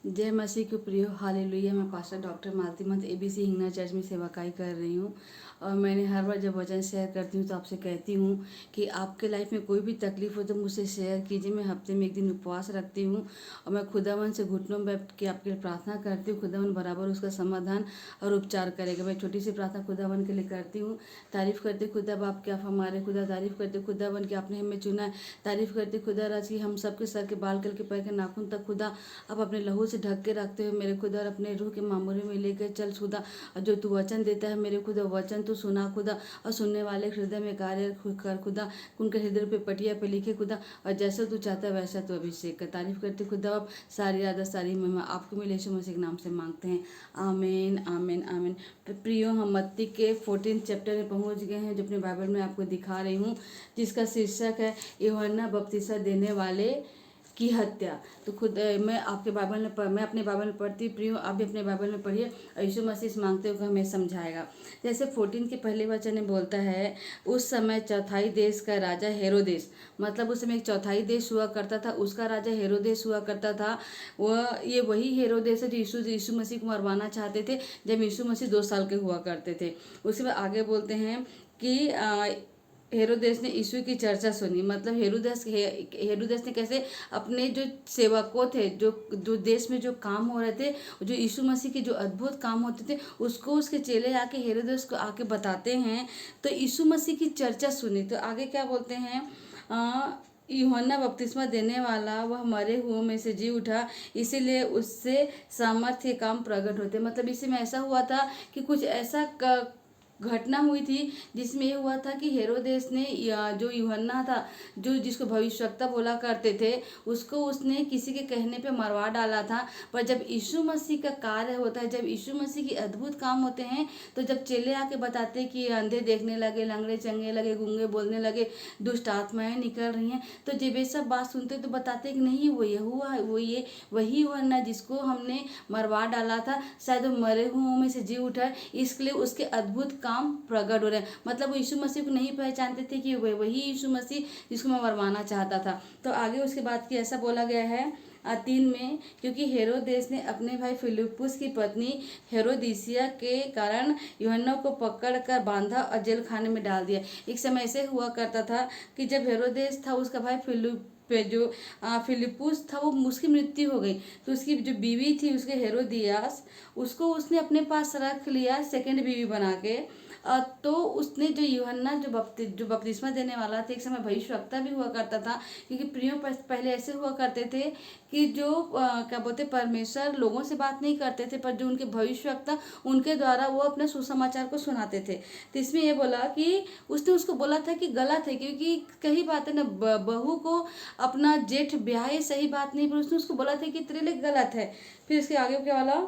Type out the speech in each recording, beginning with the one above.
जय मसीह के प्रियो, हालेलुया। मैं पास्टर डॉक्टर मालती मत एबीसी हिंगना चर्च में सेवाकाई कर रही हूँ। और मैंने हर बार जब वचन शेयर करती हूँ तो आपसे कहती हूँ कि आपके लाइफ में कोई भी तकलीफ हो तो मुझसे शेयर कीजिए। मैं हफ्ते में एक दिन उपवास रखती हूँ और मैं खुदावन से घुटनों में बैठ के आपके लिए प्रार्थना करती हूँ। खुदावन बराबर उसका समाधान और उपचार करेगा। मैं छोटी सी प्रार्थना खुदावन के लिए करती हूँ। तारीफ़ करते खुदा बाप के आप हमारे खुदा, तारीफ़ करते खुदावन कि आपने हमें चुना है। तारीफ़ करते खुदा राज की हम सबके सर के बाल कल के पैर के नाखून तक खुदा आप अपने लहू से ढक के रखते हो मेरे खुदा, और अपने रूह के मामूले में लेकर चल खुदा। और जो तू वचन देता है मेरे खुदा, वचन तू सुना खुदा, और सुनने वाले हृदय में कार्य कर खुदा। उनके हृदय पे पटिया पे लिखे खुदा, और जैसा तू चाहता है वैसा तू अभिषेक कर। तारीफ करते खुदा आप सारी आदत सारी महिमा आपको मिले यीशु मसीह के नाम से मांगते हैं, आमीन आमीन आमीन। प्रियो, हम मत्ती के 14 चैप्टर में पहुंच गए हैं, जो अपने बाइबल में आपको दिखा रही हूँ, जिसका शीर्षक है यूहन्ना बपतिस्मा देने वाले की हत्या। तो खुद मैं आपके बाइबल में मैं अपने बाइबल में पढ़ती प्रियो, आप भी अपने बाइबल में पढ़िए और यीशु मसीह मांगते हो कि हमें समझाएगा। जैसे 14 के पहले वचन में बोलता है, उस समय चौथाई देश का राजा हेरोदेस, मतलब उस समय एक चौथाई देश हुआ करता था, उसका राजा हेरोदेस हुआ करता था। ये वही हेरोदेस है जो यीशु मसीह को मरवाना चाहते थे जब यीशु मसीह 2 साल के हुआ करते थे। उसके बाद आगे बोलते हैं कि हेरोदेस ने यीशु की चर्चा सुनी। मतलब हेरोदेस ने कैसे अपने जो सेवकों थे, जो जो देश में जो काम हो रहे थे, जो यीशु मसीह के जो अद्भुत काम होते थे, उसको उसके चेले आके हेरोदेस को आके बताते हैं। तो यीशु मसीह की चर्चा सुनी। तो आगे क्या बोलते हैं, यूहन्ना बपतिस्मा देने वाला वह मरे हुओं में से जी उठा, इसीलिए उससे सामर्थ्य काम प्रकट होते। मतलब इसी में ऐसा हुआ था कि कुछ ऐसा घटना हुई थी जिसमें ये हुआ था कि हेरोदेस ने जो यूहन्ना था, जो जिसको भविष्यवक्ता बोला करते थे, उसको उसने किसी के कहने पे मरवा डाला था। पर जब यीशु मसीह का कार्य होता है, जब यीशु मसीह के अद्भुत काम होते हैं, तो जब चेले आके बताते कि अंधे देखने लगे, लंगड़े चंगे लगे, गूंगे बोलने लगे, दुष्ट आत्माएं निकल रही हैं, तो जब ये सब बात सुनते तो बताते कि नहीं, वो ये हुआ है, वो ये वही यूहन्ना जिसको हमने मरवा डाला था, शायद वो मरे हुओं में से जी उठा है, इसलिए उसके अद्भुत काम प्रकट हो रहे हैं। मतलब वो यीशु मसीह को नहीं पहचानते थे कि वही यीशु मसीह जिसको मैं मरवाना चाहता था। तो आगे उसके बाद की ऐसा बोला गया है 3 में, क्योंकि हेरोदेस ने अपने भाई फिलिप्पुस की पत्नी हेरोदिसिया के कारण यूहन्ना को पकड़ कर बांधा और जेल खाने में डाल दिया। एक समय ऐसे हुआ करता था कि जब हेरोदेस था, उसका भाई फिलिप्पुस था, वो उसकी मृत्यु हो गई। तो उसकी जो बीवी थी, उसके हेरोदियास, उसको उसने अपने पास रख लिया सेकंड बीवी बना के। तो उसने जो यूहन्ना जो बपतिस्मा देने वाला था, एक समय भविष्यवक्ता भी हुआ करता था, क्योंकि प्रियो पहले ऐसे हुआ करते थे कि जो क्या बोलते, परमेश्वर लोगों से बात नहीं करते थे, पर जो उनके भविष्यवक्ता, उनके द्वारा वो अपने सुसमाचार को सुनाते थे। तो इसमें ये बोला कि उसने उसको बोला था कि गलत है, क्योंकि कई बात है ना, बहू को अपना जेठ ब्याह सही बात नहीं, पर उसने उसको बोला था कि तेरे लिए गलत है। फिर इसके आगे क्या वाला,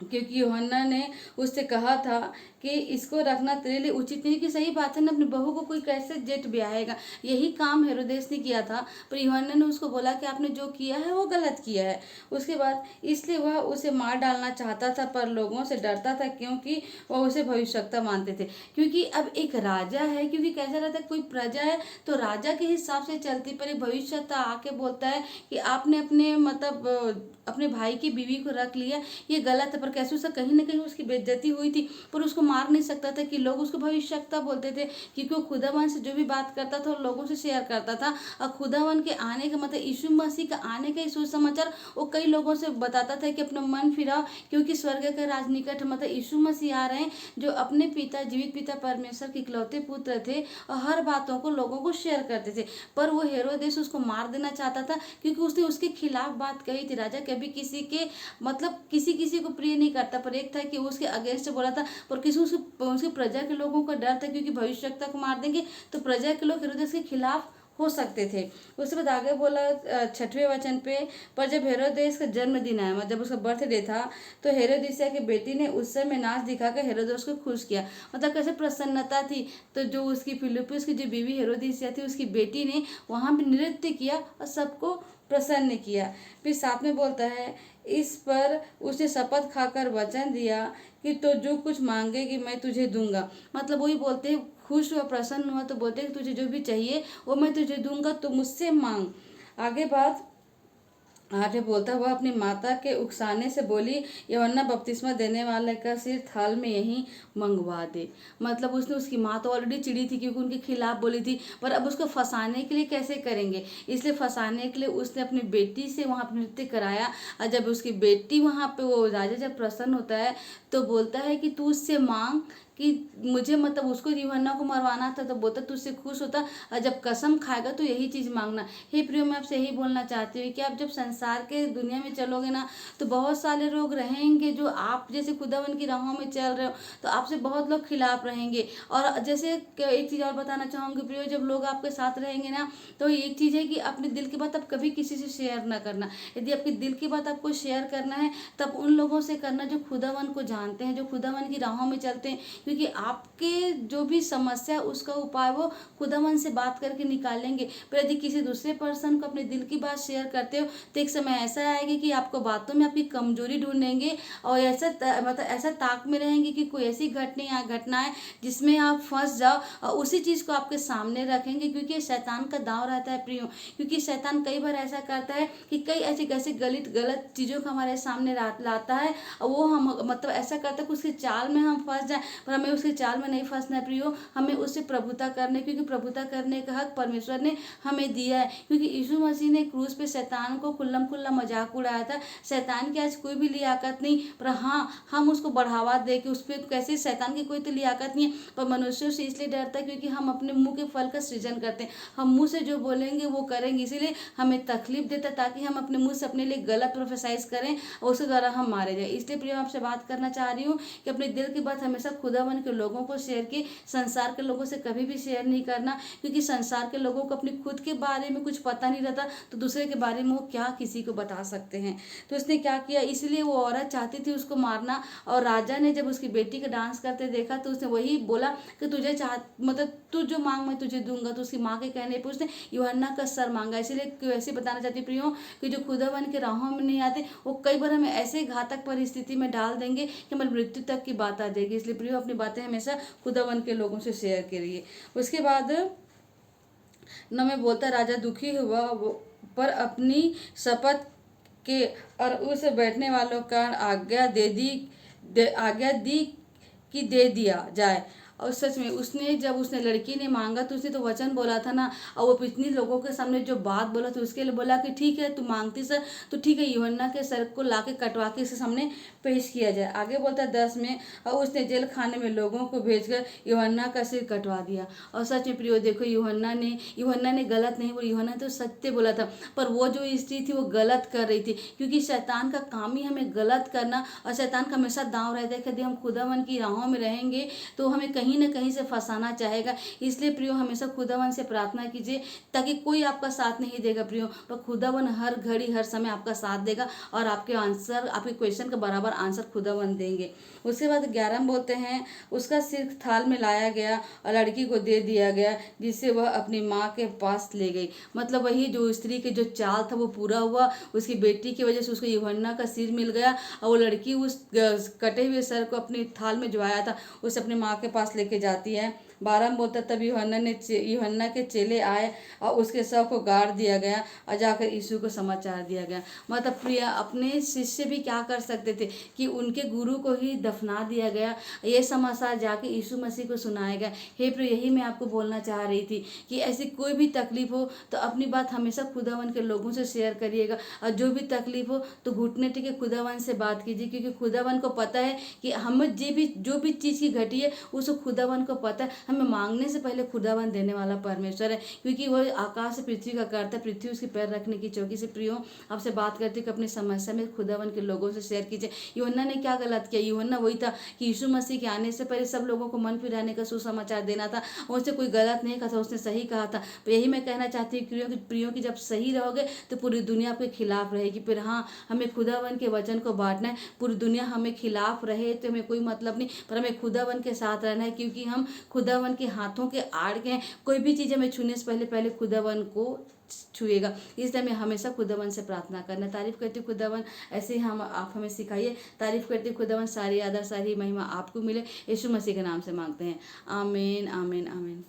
क्योंकि यूहन्ना ने उससे कहा था कि इसको रखना तेरे लिए उचित नहीं, कि सही बात है ना, अपनी बहू को कोई कैसे जेठ ब्याहेगा। यही काम हेरोदेस ने किया था, पर यूहन्ना ने उसको बोला कि आपने जो किया है वो गलत किया है। उसके बाद इसलिए वह उसे मार डालना चाहता था, पर लोगों से डरता था, क्योंकि वह उसे भविष्यवक्ता मानते थे। क्योंकि अब एक राजा है, क्योंकि कैसा रहता है, कोई प्रजा है तो राजा के हिसाब से चलती, पर एक भविष्यवक्ता आके बोलता है कि आपने अपने मतलब अपने भाई की बीवी को रख लिया, ये गलत है। पर कैसे उससे कहीं ना कहीं उसकी बेइज्जती हुई थी, पर उसको मार नहीं सकता था, कि लोग उसको भविष्यवक्ता बोलते थे, क्योंकि वो खुदावन से जो भी बात करता था वो लोगों से शेयर करता था। और खुदावन के आने का मतलब यीशु मसीह का आने का सुसमाचार वो कई लोगों से बताता था कि अपना मन फिराओ, क्योंकि स्वर्ग का राज निकट है। मतलब यीशु मसीह आ रहे हैं, जो अपने पिता, जीवित पिता परमेश्वर के इकलौते पुत्र थे, और हर बातों को लोगों को शेयर करते थे। पर वो हेरोदेस उसको मार देना चाहता था, क्योंकि उसने उसके खिलाफ बात कही थी। राजा कभी किसी के मतलब किसी किसी को प्रिय नहीं करता, पर एक था कि उसके अगेंस्ट बोला था, पर किसी उसकी प्रजा के लोगों का डर था, क्योंकि भविष्यवक्ता को मार देंगे तो प्रजा के लोग हेरोदेस के खिलाफ हो सकते थे। उसके बाद आगे बोला 6वें वचन पे, पर जब हेरोदेस का जन्मदिन आया, मतलब उसका बर्थडे था, तो हेरोदिसिया की बेटी ने उस समय नाच दिखाकर हेरोदेस को खुश किया। मतलब कैसे प्रसन्नता थी। तो जो उसकी फिलिप्पुस की जो बीवी हेरोदिसिया थी, उसकी बेटी ने वहां पे नृत्य किया और सबको प्रसन्न किया। फिर साथ में बोलता है, इस पर उसने शपथ खाकर वचन दिया कि तो जो कुछ मांगेगी मैं तुझे दूंगा। मतलब वही बोलते हैं, खुश हुआ, प्रसन्न हुआ, तो बोलते हैं तुझे जो भी चाहिए वो मैं तुझे दूंगा, तो मुझसे मांग। आगे बात आगे बोलता हुआ अपनी माता के उकसाने से बोली, यूहन्ना बपतिस्मा देने वाले का सिर थाल में यहीं मंगवा दे। मतलब उसने, उसकी माँ तो ऑलरेडी चिड़ी थी क्योंकि उनके खिलाफ बोली थी, पर अब उसको फंसाने के लिए कैसे करेंगे, इसलिए फंसाने के लिए उसने अपनी बेटी से वहाँ पर नृत्य कराया। और जब उसकी बेटी वहाँ पे, वो राजा जब प्रसन्न होता है तो बोलता है कि तू उससे मांग कि मुझे, मतलब उसको यूहन्ना को मरवाना था, तो बोलता तुझसे खुश होता, और जब कसम खाएगा तो यही चीज़ मांगना। हे प्रियो, मैं आपसे यही बोलना चाहती हूँ कि आप जब संसार के दुनिया में चलोगे ना, तो बहुत सारे लोग रहेंगे जो आप जैसे खुदावन की राहों में चल रहे हो, तो आपसे बहुत लोग खिलाफ रहेंगे। और जैसे एक चीज़ और बताना चाहूँगी प्रियो, जब लोग आपके साथ रहेंगे ना, तो एक चीज़ है कि अपने दिल की बात आप कभी किसी से शेयर ना करना। यदि आपके दिल की बात आपको शेयर करना है, तब उन लोगों से करना जो खुदावन को जानते हैं, जो खुदावन की राहों में चलते हैं, क्योंकि आपके जो भी समस्या उसका उपाय वो खुदावन से बात करके निकालेंगे। पर यदि किसी दूसरे पर्सन को अपने दिल की बात शेयर करते हो, तो एक समय ऐसा आएगा कि आपको बातों में आपकी कमजोरी ढूंढेंगे, और ऐसा मतलब ऐसा ताक में रहेंगे कि कोई ऐसी घटना है जिसमें आप फंस जाओ, और उसी चीज़ को आपके सामने रखेंगे, क्योंकि शैतान का दांव रहता है प्रियो। क्योंकि शैतान कई बार ऐसा करता है कि कई ऐसी कैसे गलत चीज़ों को हमारे सामने लाता है, और वो हम मतलब ऐसा करता है कि उसके चाल में हम फंस जाए, पर हमें उसके चाल में नहीं फंसना है प्रियो। हमें उससे प्रभुता करने, क्योंकि प्रभुता करने का हक परमेश्वर ने हमें दिया है। क्योंकि यीशु मसीह ने क्रूस पे शैतान को खुल्लम खुल्ला मजाक उड़ाया था। शैतान की आज कोई भी लियाकत नहीं, पर हाँ, हम उसको बढ़ावा दे के उस पर, कैसे शैतान की कोई तो लियाकत नहीं है, पर मनुष्यों से इसलिए डरता है क्योंकि हम अपने मुंह के फल का सृजन करते हैं। हम मुंह से जो बोलेंगे वो करेंगे, इसीलिए हमें तकलीफ देता है, ताकि हम अपने मुंह से अपने लिए गलत प्रोफेसाइज करें और उसके द्वारा हम मारे जाए। इसलिए प्रिय, आपसे बात करना चाह रही हूँ कि अपने दिल की बात हमेशा खुदावन के लोगों को शेयर की, संसार के लोगों से कभी भी शेयर नहीं करना। क्योंकि संसार के लोगों को अपनी खुद के बारे में कुछ पता नहीं रहता, तो दूसरे के बारे में वो क्या किसी को बता सकते हैं। तो उसने क्या किया, इसलिए वो औरत चाहती थी उसको मारना, और राजा ने जब उसकी बेटी का डांस करते देखा, तो उसने वही बोला कि तुझे मतलब तू जो मांग मैं तुझे दूंगा। तो उसकी माँ के कहने पर उसने यूहन्ना का सर मांगा। इसीलिए वैसे बताना चाहती प्रियो कि जो खुदावन के राहों में नहीं आते, वो कई बार हमें ऐसे घातक परिस्थिति में डाल देंगे कि हमारी मृत्यु तक की बात आ जाएगी। इसलिए प्रियो, अपनी बातें हमेशा खुदावन के लोगों से शेयर करिए। उसके बाद न मैं बोलता, राजा दुखी हुआ पर अपनी शपथ के और उस बैठने वालों का आज्ञा दी कि दे दिया जाए। और सच में उसने, जब उसने लड़की ने मांगा, तो उसने तो वचन बोला था ना, और वो इतनी लोगों के सामने जो बात बोला, तो उसके लिए बोला कि ठीक है, तू मांगती सर, तो ठीक है, यूहन्ना के सर को लाके कटवा के इसके सामने पेश किया जाए। आगे बोलता है 10 में, और उसने जेल खाने में लोगों को भेजकर यूहन्ना का सिर कटवा दिया। और सच में प्रियो देखो, यूहन्ना ने गलत नहीं बोला, यूहन्ना तो सत्य बोला था, पर वो जो स्त्री थी वो गलत कर रही थी। क्योंकि शैतान का काम ही हमें गलत करना, और शैतान का हमेशा दांव रहता है कि यदि हम खुदावन की राहों में रहेंगे तो हमें कहीं न कहीं से फंसाना चाहेगा। इसलिए प्रियो, हमेशा खुदावन से प्रार्थना कीजिए, ताकि कोई आपका साथ नहीं देगा प्रियो, पर खुदावन हर घड़ी हर समय आपका साथ देगा, और आपके आंसर, आपके क्वेश्चन का बराबर आंसर खुदावन देंगे। उसके बाद 11 बोलते हैं, उसका सिर थाल में लाया गया और लड़की को दे दिया गया, जिससे वह अपनी माँ के पास ले गई। मतलब वही जो स्त्री के जो चाल था वो पूरा हुआ। उसकी बेटी की वजह से उसको यूहन्ना का सिर मिल गया, और वो लड़की उस कटे हुए सर को अपनी थाल में जो आया था उसे अपनी माँ के पास लेके जाती है। 12 बोलता, तब यूहन्ना के चेले आए और उसके शव को गाड़ दिया गया, और जाकर यीशु को समाचार दिया गया। मतलब प्रिया, अपने शिष्य भी क्या कर सकते थे कि उनके गुरु को ही दफना दिया गया, ये समाचार जाके यीशु मसीह को सुनाया गया। हे प्रिय, यही मैं आपको बोलना चाह रही थी कि ऐसी कोई भी तकलीफ हो तो अपनी बात हमेशा खुदावन के लोगों से शेयर करिएगा, और जो भी तकलीफ हो तो घुटने टेके खुदावन से बात कीजिए। क्योंकि खुदावन को पता है कि हमें जो भी चीज़ की घटी है उसको खुदावन को पता है। हमें मांगने से पहले खुदावन देने वाला परमेश्वर है, क्योंकि वो आकाश से पृथ्वी का करता है, पृथ्वी उसके पैर रखने की चौकी से। प्रियो, आपसे बात करती कि अपनी समस्या में खुदावन के लोगों से शेयर कीजिए। यूहन्ना ने क्या गलत किया? यूहन्ना वही था कि यीशु मसीह के आने से पहले सब लोगों को मन फिराने का सुसमाचार देना था, उसने कोई गलत नहीं कहा था, उसने सही कहा था। तो यही मैं कहना चाहती हूँ प्रियो की जब सही रहोगे तो पूरी दुनिया आपके खिलाफ रहेगी। फिर हाँ, हमें खुदावन के वचन को बांटना है। पूरी दुनिया हमें खिलाफ रहे तो हमें कोई मतलब नहीं, पर हमें खुदावन के साथ रहना है, क्योंकि हम खुदावन के हाथों के आड़ के हैं। कोई भी चीज़ हमें छूने से पहले पहले खुदावन को छुएगा। इसलिए हमें हमेशा खुदावन से प्रार्थना करना। तारीफ करती खुदावन, ऐसे ही आप हमें सिखाइए। तारीफ करती खुदावन, सारी आदर सारी महिमा आपको मिले। यीशु मसीह के नाम से मांगते हैं, आमीन आमीन आमीन।